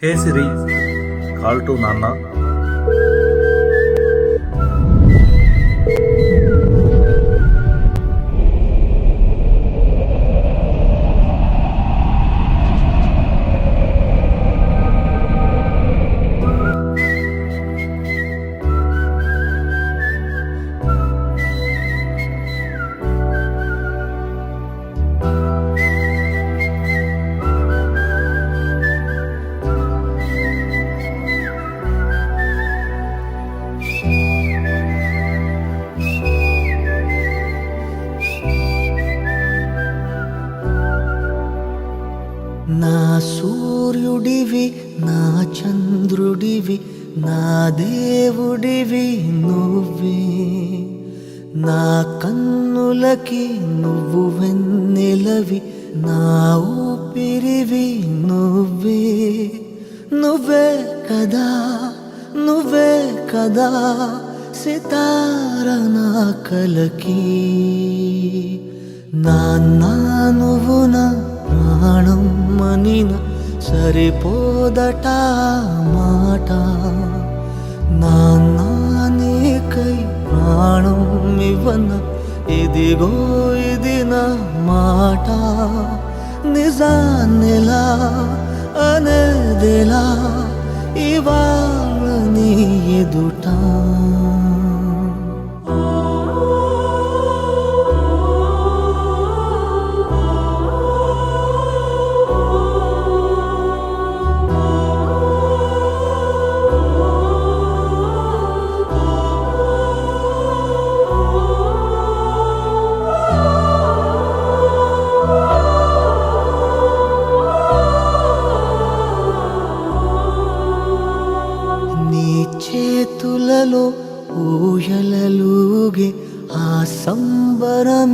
Hey Siri, call to Nana. నా సూర్యుడివి, నా చంద్రుడివి, నా దేవుడివి నువ్వే. నా కన్నులకి నువ్వు వెన్నెలవి, నా ఊపిరివి నువ్వే. నువ్వే కదా, నువ్వే కదా సితార నా కలకి. నాన్న నువ్వు నా ప్రాణం మనిన సరిపోదట మాట. నాన్న నీకై ప్రాణం ఇవ్వన ఇదిగో ఇది నా మాట. నిజాన్నిలా అనేదిలా ఇవాళ నీ ఎదుట. చేతులలో ఊయలలుగే ఆ సంబరమింకెప్పుడు.